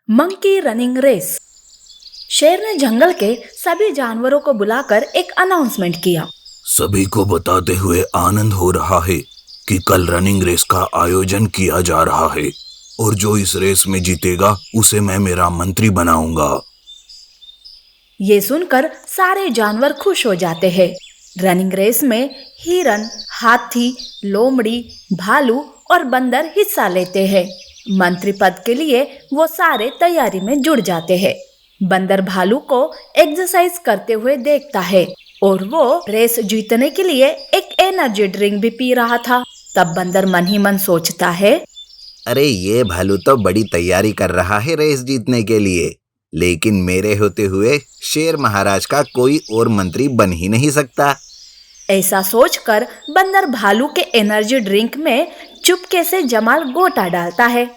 Monkey running race. शेर ने जंगल के सभी जानवरों को बुलाकर एक अनाउंसमेंट किया। सभी को बताते हुए आनंद हो रहा है कि कल रनिंग रेस का आयोजन किया जा रहा है और जो इस रेस में जीतेगा उसे मैं मेरा मंत्री बनाऊंगा। ये सुनकर सारे जानवर खुश हो जाते हैं। रनिंग रेस में हिरन, हाथी, लोमड़ी, भालू और बंदर हिस्सा लेते हैं। मंत्री पद के लिए वो सारे तैयारी में जुट जाते हैं। बंदर भालू को एक्सरसाइज करते हुए देखता है और वो रेस जीतने के लिए एक एनर्जी ड्रिंक भी पी रहा था। तब बंदर मन ही मन सोचता है, अरे ये भालू तो बड़ी तैयारी कर रहा है रेस जीतने के लिए, लेकिन मेरे होते हुए शेर महाराज का कोई और मंत्री बन ही नहीं सकता। ऐसा सोचकर बंदर भालू के एनर्जी ड्रिंक में चुपके से जमाल गोटा डालता है,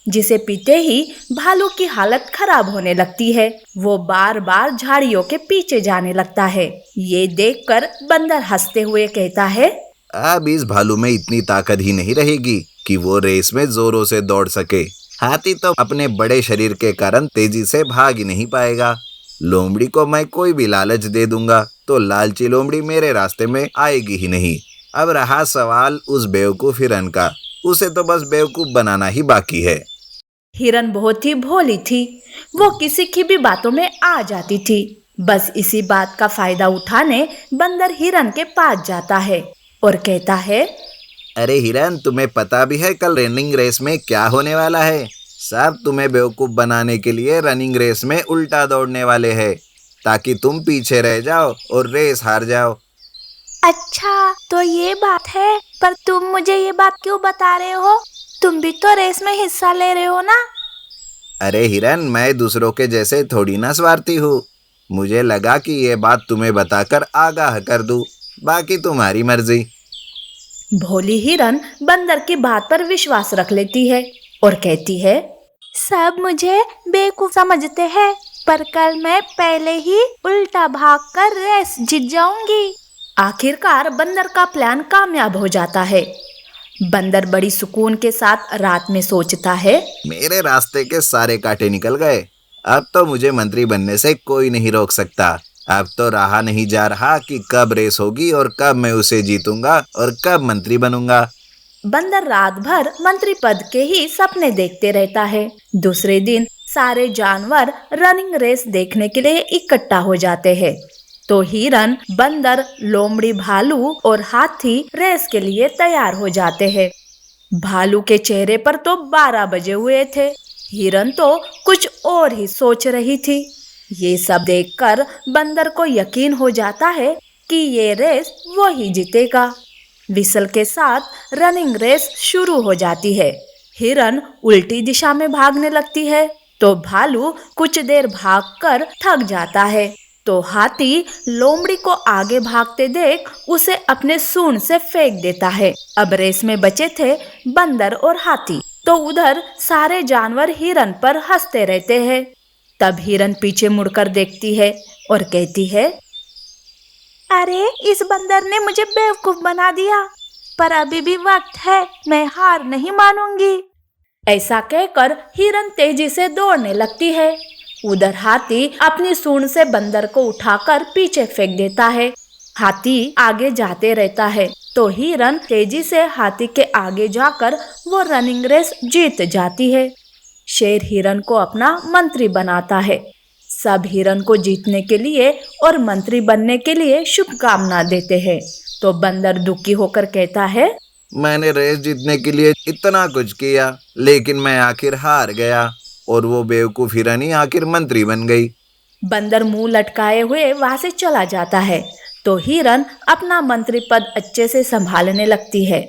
जिसे पीते ही भालू की हालत खराब होने लगती है। वो बार बार झाड़ियों के पीछे जाने लगता है। ये देखकर बंदर हंसते हुए कहता है, अब इस भालू में इतनी ताकत ही नहीं रहेगी कि वो रेस में जोरों से दौड़ सके। हाथी तो अपने बड़े शरीर के कारण तेजी से भाग ही नहीं पाएगा। लोमड़ी को मैं कोई भी लालच दे दूंगा तो लालची लोमड़ी मेरे रास्ते में आएगी ही नहीं। अब रहा सवाल उस बेवकूफ हिरन का, उसे तो बस बेवकूफ बनाना ही बाकी है। हिरन बहुत ही भोली थी। वो किसी की भी बातों में आ जाती थी। बस इसी बात का फायदा उठाने बंदर हिरन के पास जाता है और कहता है, अरे हिरन, तुम्हें पता भी है कल रनिंग रेस में क्या होने वाला है? सब तुम्हें बेवकूफ बनाने के लिए रनिंग रेस में उल्टा दौड़ने वाले हैं, ताकि तुम पीछे रह जाओ और रेस हार जाओ। अच्छा, तो ये बात है। पर तुम मुझे ये बात क्यों बता रहे हो? तुम भी तो रेस में हिस्सा ले रहे हो ना? अरे हिरन, मैं दूसरों के जैसे थोड़ी ना स्वार्थी हूँ। मुझे लगा कि ये बात तुम्हें बताकर आगाह कर दूं। बाकी तुम्हारी मर्जी। भोली हिरन बंदर की बात पर विश्वास रख लेती है और कहती है, सब मुझे बेवकूफ समझते हैं, पर कल मैं पहले ही उल्टा भागकर रेस जीत जाऊंगी। आखिरकार बंदर का प्लान कामयाब हो जाता है। बंदर बड़ी सुकून के साथ रात में सोचता है, मेरे रास्ते के सारे कांटे निकल गए। अब तो मुझे मंत्री बनने से कोई नहीं रोक सकता। अब तो रहा नहीं जा रहा कि कब रेस होगी और कब मैं उसे जीतूंगा और कब मंत्री बनूंगा। बंदर रात भर मंत्री पद के ही सपने देखते रहता है। दूसरे दिन सारे जानवर रनिंग रेस देखने के लिए इकट्ठा हो जाते हैं। तो हिरन, बंदर, लोमड़ी, भालू और हाथी रेस के लिए तैयार हो जाते हैं। भालू के चेहरे पर तो 12 बजे हुए थे। हिरन तो कुछ और ही सोच रही थी। ये सब देखकर बंदर को यकीन हो जाता है कि ये रेस वो ही जीतेगा। विसल के साथ रनिंग रेस शुरू हो जाती है। हिरन उल्टी दिशा में भागने लगती है तो भालू कुछ देर भागकर थक जाता है। तो हाथी लोमड़ी को आगे भागते देख उसे अपने सूंड से फेंक देता है। अब रेस में बचे थे बंदर और हाथी। तो उधर सारे जानवर हिरन पर हंसते रहते हैं। तब हिरन पीछे मुड़कर देखती है और कहती है, अरे इस बंदर ने मुझे बेवकूफ बना दिया, पर अभी भी वक्त है, मैं हार नहीं मानूंगी। ऐसा कहकर हिरन तेजी से दौड़ने लगती है। उधर हाथी अपनी सूंड से बंदर को उठाकर पीछे फेंक देता है। हाथी आगे जाते रहता है तो हिरन तेजी से हाथी के आगे जाकर वो रनिंग रेस जीत जाती है। शेर हिरन को अपना मंत्री बनाता है। सब हिरन को जीतने के लिए और मंत्री बनने के लिए शुभकामना देते हैं। तो बंदर दुखी होकर कहता है, मैंने रेस जीतने के लिए इतना कुछ किया, लेकिन मैं आखिर हार गया और वो बेवकूफ हिरन ही आखिर मंत्री बन गई। बंदर मुंह लटकाए हुए वहां से चला जाता है। तो हिरन अपना मंत्री पद अच्छे से संभालने लगती है।